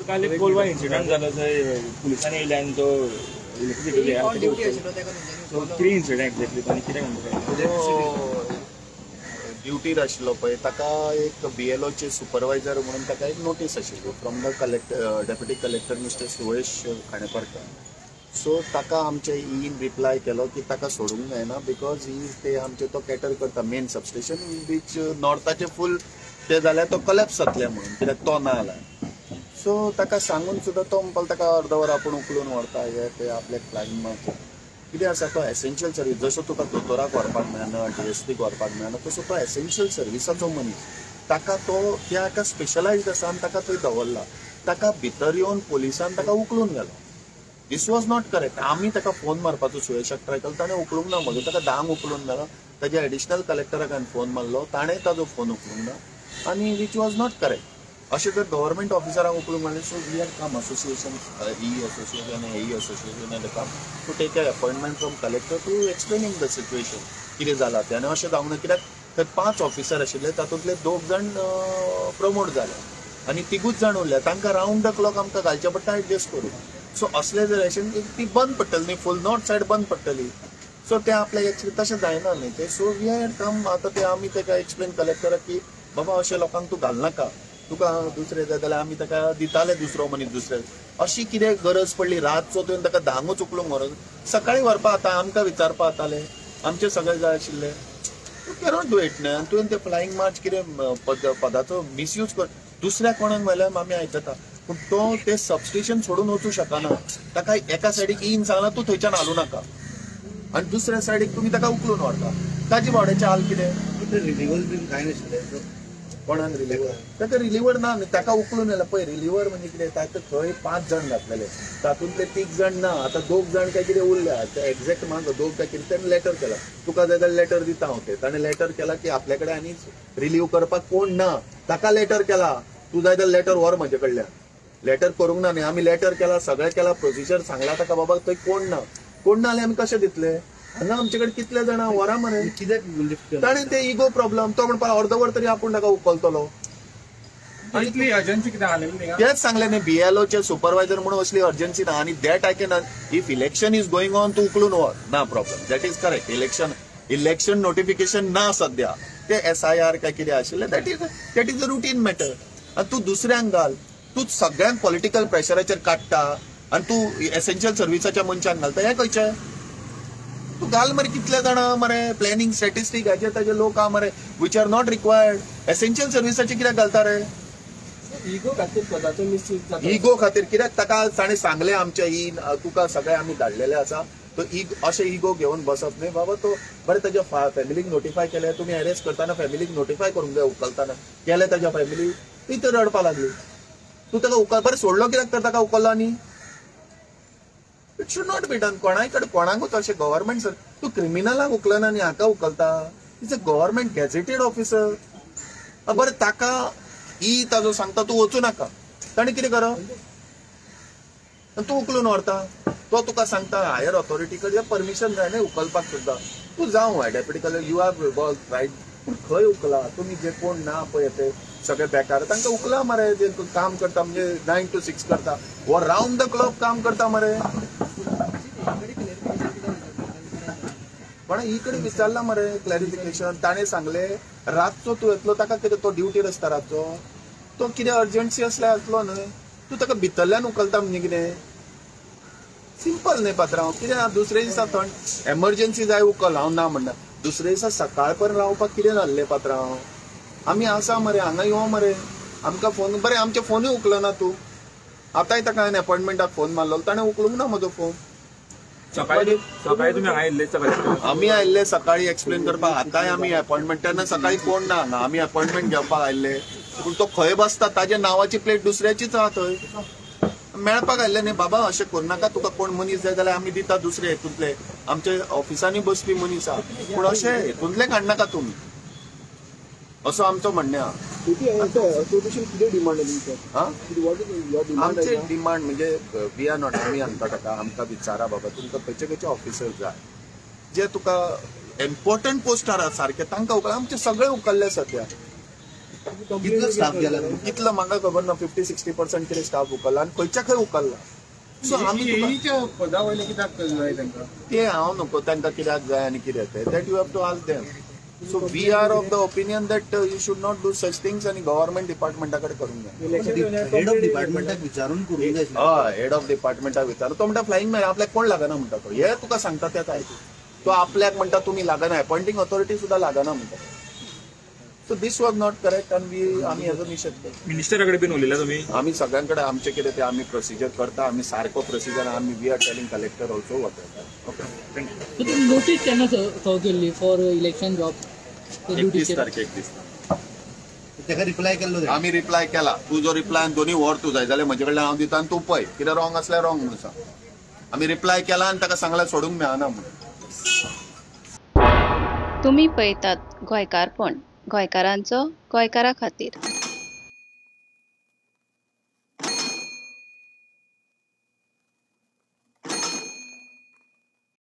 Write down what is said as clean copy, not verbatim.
काल एक कोलवा इन्सिडंट जालो थंय पुलिसांनी येयले आनी तो इलेक्ट्रिसिटी सो कितें इन्सिडंट एक्झॅक्टली तांणी कितें म्हणटा ड्युटीर आशिल्लो पळय ताका एक BLOचे सुपरवायझर म्हणून ताका एक नोटीस आशिल्ली from the collector deputy collector mister Suresh Khandeparkar. So ताका आमचे इन रिप्लाय केलो की ताका सोडूंक जायना बिकॉज ते आमचे तो कॅटर करता मेन सबस्टेशन बीच नॉर्थाचे फूल ते जाल्यार तो कलेप्स जातले म्हणून कित्याक तो ना जाल्यार. सो ताका सांगून सुद्दां तो म्हणपाक ताका अर्द वर आपूण उखलून व्हरता हे ते आपल्या फ्लायींग मारता. कितें आसा तो एसेन्शियल सर्वीस जसो तुका दोतोराक व्हरपाक मेळना DSPक व्हरपाक मेळना तसो तो एसेन्शियल सर्विसाचो मनीस. ताका तो त्या एका स्पेशलायज्ड आसा आनी ताका थंय दवरला. ताका भितर येवन पोलिसान ताका उखलून गेलो. दिस वॉज नॉट करेक्ट. आमी ताका फोन मारपाचो सुयेशाक ट्राय केलो ताणें उखलूंक ना. म्हजो ताका धांक उखलून गेलो. ताज्या एडिशनल कलेक्टराक हांवें फोन मारलो ताणें ताजो फोन उखलूंक ना आनी वीच वॉज नॉट करेक्ट. अशें जर गव्हर्मेंट ऑफिसरांक उखलूंक मेळ्ळें so we had come association association had come to take a appointment from collector to explaining the situation कितें जालां तें. आनी अशें जावंक ना कित्याक थंय 5 ऑफिसर आशिल्ले तातूंतले 2 जाण प्रमोट जाले आनी 3 जाण उरले. तांकां रावंड द क्लॉक आमकां घालचें पडटा एडजस्ट करून. सो असले जर अशें ती बंद पडटली न्ही फूल नॉर्थ सायड बंद पडटली. सो ते आपल्याक एक्चुअली तशें जायना न्ही ते. सो वी हॅड कम आतां ते आमी ताका एक्सप्लेन कलेक्टराक की बाबा अशें लोकांक तूं घालनाका तुका दुसरें जाय जाल्यार आमी ताका दिताले दुसरो मनीस दुसरे. अशी कितें गरज पडली रातचो तुवें ताका धांगूच उखलूंक व्हरून सकाळीं व्हरपा आता आमकां विचारपा जाताले आमचे सगळे जाय आशिल्ले. तूं कॅनॉट डू इट न्ही. तुवें ते फ्लायींग मार्च कितें पदाचो मिसयूज कर दुसऱ्या कोणाक मेळल्यार आमी आयकता पूण तो ते सबस्टेशन सोडून वचूं शकना. ताका एका सायडीक इन सांगला तूं थंयच्यान हालूं नाका आनी दुसऱ्या सायडीक तुमी ताका उखलून व्हरता. ताजी भावड्याचे हाल कितें रिलीवर बीन कांय नाशिल्लें कोणाक रिलीवर ताका रिलीवर ना न्ही ताका उखलून येयला पळय. रिलीवर म्हणजे कितें ताका थंय 5 जाण घातलेले तातूंतले 3 जाण ना. आतां 2 जाण काय कितें उरल्या एक्झॅक्ट म्हाका 2 काय कितें ताणें लेटर केला तुका जाय जाल्यार लेटर दिता हांव ते. ताणें लेटर केला की आपल्या कडेन आनी रिलीव करपाक कोण ना. ताका लेटर केला तूं जाय जाल्यार लेटर व्हर म्हजे कडल्यान. लेटर करूंक ना न्ही आमी लेटर केला सगळें केला प्रोसिजर सांगला ताका बाबा थंय कोण ना जाल्यार आमी कशें दितले. हांगा आमचे कडेन कितले जाणां वरां मरे कित्याक ताणें ते इगो प्रॉब्लम तो म्हणपा अर्द वर तरी आपूण ताका उखलतलो. इतली अर्जन्सी कितें आलेली तेच सांगलें न्ही BLOचे सुपरवायझर म्हणून असली अर्जन्सी ना आनी that I can if election is going on तूं उखलून व्हर ना problem that is correct. Election notification ना सद्या ते SIR काय कितें आशिल्लें that is a routine matter. आनी तूं दुसऱ्यांक घाल तूं सगळ्यांक पॉलिटिकल प्रेशराचेर काडटा आनी तूं एसेन्शियल सर्विसाच्या मनशांक घालता हें खंयचें. तूं घाल मरे कितले जाणां मरे प्लॅनिंग स्टॅटिस्टीक हाचे ताजे लोक आहा मरे वीच आर नॉट रिक्वायर्ड. एसेन्शियल सर्विसाचे कित्याक घालता रे. इगो खातीर पदाचो मिसयूज जाता. इगो खातीर कित्याक ताका ताणें सांगलें आमच्या तुका सगळे आमी धाडलेले आसा तो अशें इगो घेवन बसप न्ही बाबा. तो बरें ताज्या फॅमिलीक नोटिफाय केलें तुमी अरेस्ट करतना फॅमिलीक नोटिफाय करूंक जाय उखलतना केलें ताज्या फॅमिली ती तर रडपा लागली. तूं ताका उखल बरें सोडलो कित्याक तर ताका उखललो न्ही. It should not be done. कोणाय कडेन कोणाकूच अशें गव्हर्मेंट सर तूं क्रिमिनलाक उखलना न्ही हाका उखलता. Is a government gazetted officer. बरें ताका ताजो सांगता तूं वचूं नाका ताणें कितें करप तूं उखलून व्हरता. तो तुका सांगता हायर ऑथॉरिटी कडेन परमिशन जाय न्ही उखलपाक सुद्दां. तूं जावं deputy collector you have right पूण खंय उखला तुमी जे कोण ना पळय ते सगळे बेकार तांकां उखला मरे जे काम करता म्हणजे 9 to 6 करता वो रावंड द क्लॉक काम करता मरे. पण ही कडेन विचारला मरे क्लॅरिफिकेशन ताणें सांगले रातचो तूं येतलो ताका कितें तो ड्युटीर आसता रातचो तो कितें अर्जंसी असल्यार येतलो न्हय तूं ताका भितरल्यान उखलता म्हणजे कितें सिंपल न्ही पात्रांव. कितें दुसरे दिसा थंड एमर्जन्सी जाय उखल हांव ना म्हणना दुसरे दिसा सकाळ पर्यंत रावपाक कितें जाल्लें पात्रांव. आमी आसा मरे हांगा यो मरे आमकां फोन बरें आमचे फोनूय उखलना तूं. आतांय ताका हांवें अपॉइंटमेंटाक फोन मारलो ताणें उखलूंक ना म्हजो फोन. सकाळी तुमी आयिल्ले आमी आयिल्ले सकाळी एक्सप्लेन करपाक आतांय आमी अपॉइंटमेंट तेन्ना सकाळी कोण ना हांगा आमी अपॉइंटमेंट घेवपाक आयिल्ले पूण तो खंय बसता ताज्या नांवाची प्लेट दुसऱ्याचीच आहा थंय. मेळपाक आयिल्ले न्ही बाबा अशें करूं नाका तुका कोण मनीस जाय जाल्यार आमी दिता दुसरे हेतूंतले आमचे ऑफिसांनी बसपी मनीस आहा पूण अशें हेतूंतले काडनाका तुमी असो आमचो म्हणणें आहा. आमचे डिमांड म्हणजे वी आर नॉट आमी सांगता ताका आमकां विचारा बाबा तुमकां खंयचे खंयचे ऑफिसर जाय जे तुका इम्पॉर्टंट पोस्टार आसा सारके तांकां उखल आमचे सगळे उखल्ले सद्या कितलो स्टाफ गेला कितलं म्हाका खबर ना 50-60% कितें स्टाफ उखल्ला आनी खंयच्या खंय उखल्ला सो आमी तुका- पदा वयले कित्याक जाय तांकां ते हांव नको तांकां कित्याक जाय आनी कितें तें that you have to ask them so we are of the opinion that you should not do such things आनी गव्हर्नमेंट डिपार्टमेंटा कडेन करूंक जाय हेड ऑफ डिपार्टमेंटाक विचारून करूंक जाय हय हेड ऑफ डिपार्टमेंटाक विचार तो म्हणटा फ्लायींग मॅन आपल्याक कोण लागना म्हणटा तो हे तुका सांगता तें आयक तो आपल्याक म्हणटा तुमी लागना अपॉइंटिंग ऑथॉरिटी सुद्धा लागना म्हणटा so this was not correct आनी आमी हेजो निशेध करता मिनिस्टरा कडेन बीन उलयला तुम्ही आमी सगळ्यांकडे आमचे कितें ते आमी प्रोसिजर करता आमी सारको प्रोसिजर आमी we are telling collector also what okay thank you So ती नोटीस केन्ना सर्व केल्ली फॉर इलेक्शन जॉब 31 तारखेक दीस ताका रिप्लाय केल्लो आमी रिप्लाय केला तू जो रिप्लाय दोन्ही वर तू जाय जाल्यार म्हजे कडल्यान हांव दिता आनी तूं पळय कितें रॉंग असल्यार रॉंग म्हणून सांग आमी रिप्लाय केला आनी ताका सांगल्यार सोडूंक मेळना म्हणून तुम्ही पळयतात गोंयकारपण गोंयकारांचो गोंयकारा खातीर.